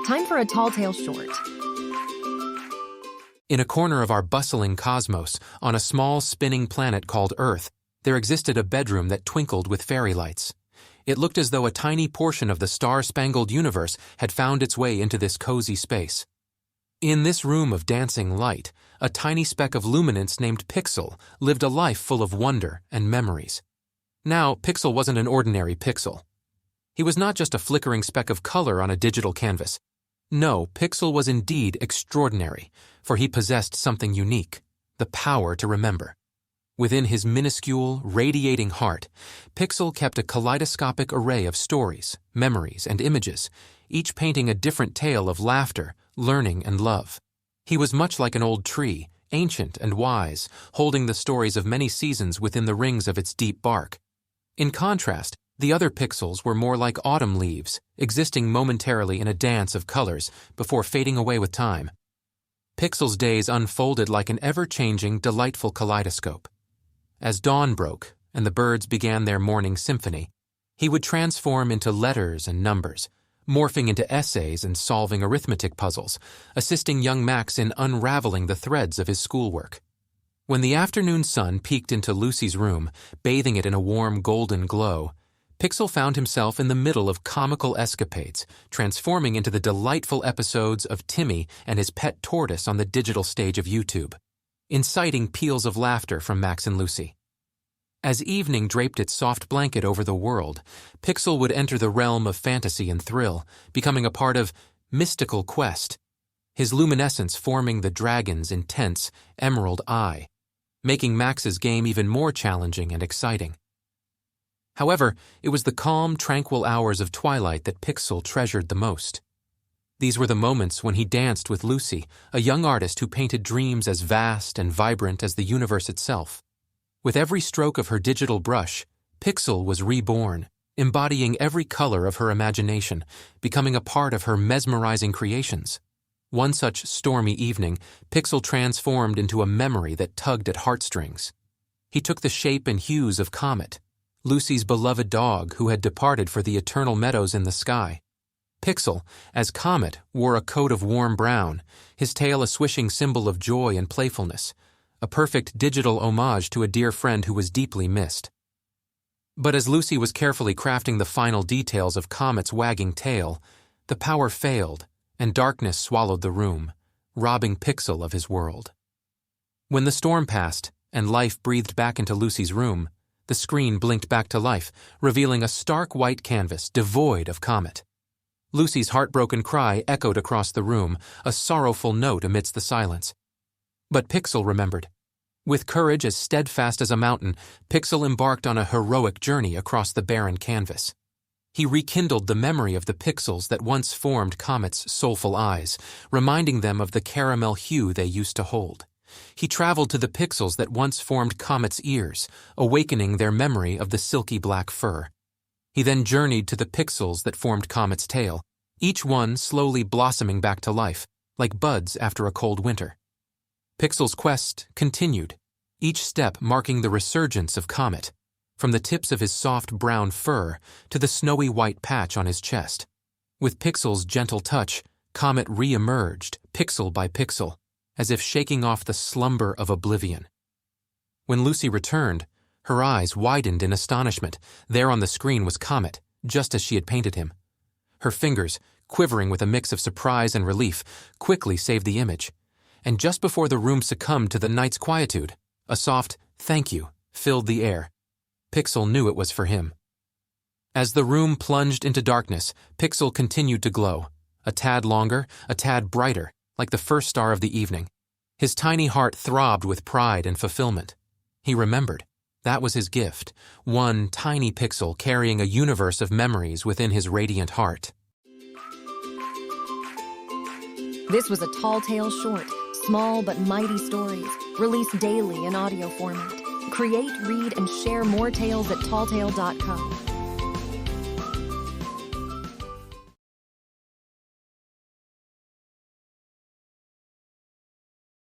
Time for a Talltale short. In a corner of our bustling cosmos, on a small spinning planet called Earth, there existed a bedroom that twinkled with fairy lights. It looked as though a tiny portion of the star-spangled universe had found its way into this cozy space. In this room of dancing light, a tiny speck of luminance named Pixel lived a life full of wonder and memories. Now, Pixel wasn't an ordinary pixel. He was not just a flickering speck of color on a digital canvas. No, Pixel was indeed extraordinary, for he possessed something unique, the power to remember. Within his minuscule, radiating heart, Pixel kept a kaleidoscopic array of stories, memories, and images, each painting a different tale of laughter, learning, and love. He was much like an old tree, ancient and wise, holding the stories of many seasons within the rings of its deep bark. In contrast, the other pixels were more like autumn leaves, existing momentarily in a dance of colors before fading away with time. Pixel's days unfolded like an ever-changing, delightful kaleidoscope. As dawn broke and the birds began their morning symphony, he would transform into letters and numbers, morphing into essays and solving arithmetic puzzles, assisting young Max in unraveling the threads of his schoolwork. When the afternoon sun peeked into Lucy's room, bathing it in a warm golden glow, Pixel found himself in the middle of comical escapades, transforming into the delightful episodes of Timmy and his pet tortoise on the digital stage of YouTube, inciting peals of laughter from Max and Lucy. As evening draped its soft blanket over the world, Pixel would enter the realm of fantasy and thrill, becoming a part of mystical quest, his luminescence forming the dragon's intense emerald eye, making Max's game even more challenging and exciting. However, it was the calm, tranquil hours of twilight that Pixel treasured the most. These were the moments when he danced with Lucy, a young artist who painted dreams as vast and vibrant as the universe itself. With every stroke of her digital brush, Pixel was reborn, embodying every color of her imagination, becoming a part of her mesmerizing creations. One such stormy evening, Pixel transformed into a memory that tugged at heartstrings. He took the shape and hues of Comet, Lucy's beloved dog who had departed for the eternal meadows in the sky. Pixel, as Comet, wore a coat of warm brown, his tail a swishing symbol of joy and playfulness, a perfect digital homage to a dear friend who was deeply missed. But as Lucy was carefully crafting the final details of Comet's wagging tail, the power failed, and darkness swallowed the room, robbing Pixel of his world. When the storm passed, and life breathed back into Lucy's room, the screen blinked back to life, revealing a stark white canvas devoid of Comet. Lucy's heartbroken cry echoed across the room, a sorrowful note amidst the silence. But Pixel remembered. With courage as steadfast as a mountain, Pixel embarked on a heroic journey across the barren canvas. He rekindled the memory of the pixels that once formed Comet's soulful eyes, reminding them of the caramel hue they used to hold. He traveled to the pixels that once formed Comet's ears, awakening their memory of the silky black fur. He then journeyed to the pixels that formed Comet's tail, each one slowly blossoming back to life, like buds after a cold winter. Pixel's quest continued, each step marking the resurgence of Comet, from the tips of his soft brown fur to the snowy white patch on his chest. With Pixel's gentle touch, Comet re-emerged, pixel by pixel, as if shaking off the slumber of oblivion. When Lucy returned, her eyes widened in astonishment. There on the screen was Comet, just as she had painted him. Her fingers, quivering with a mix of surprise and relief, quickly saved the image. And just before the room succumbed to the night's quietude, a soft "thank you" filled the air. Pixel knew it was for him. As the room plunged into darkness, Pixel continued to glow, a tad longer, a tad brighter, like the first star of the evening. His tiny heart throbbed with pride and fulfillment. He remembered. That was his gift, one tiny pixel carrying a universe of memories within his radiant heart. This was a Talltale short, small but mighty stories, released daily in audio format. Create, read, and share more tales at talltale.com.